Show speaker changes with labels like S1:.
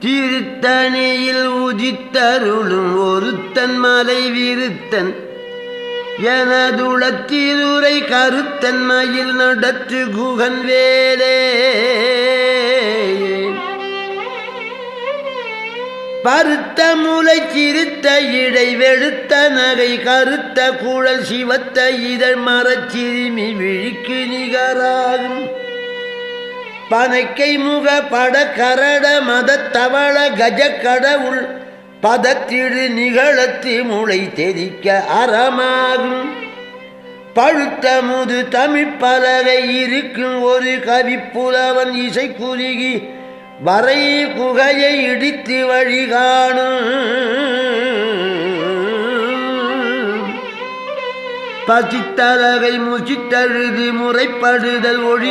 S1: திருத்தணியில் உதித்தருளும் ஒருத்தன் மலை விருத்தன் எனதுளத்திருரை கருத்தன் மயில் நடத்து குகன் வேலே பருத்த முளை சிறுத்த இடை வெளுத்த நகை கருத்த குழல் சிவத்த இதழ் மரச்சிறுமி விழிக்கு நிகராகும் பனைக்கை முக பட கரட மதத்தவள கஜ கடவுள் பதத்திடு நிகழத்து முளை தெரிக்க அறமாகும் பழுத்த முது தமிழ் பலகை இருக்கும் ஒரு கவிப்புலவன் இசை குறுகி வரை குகையை இடித்து வழிகாணும் பசித்தலகை முசித்தழுது முறைப்படுதல் ஒழி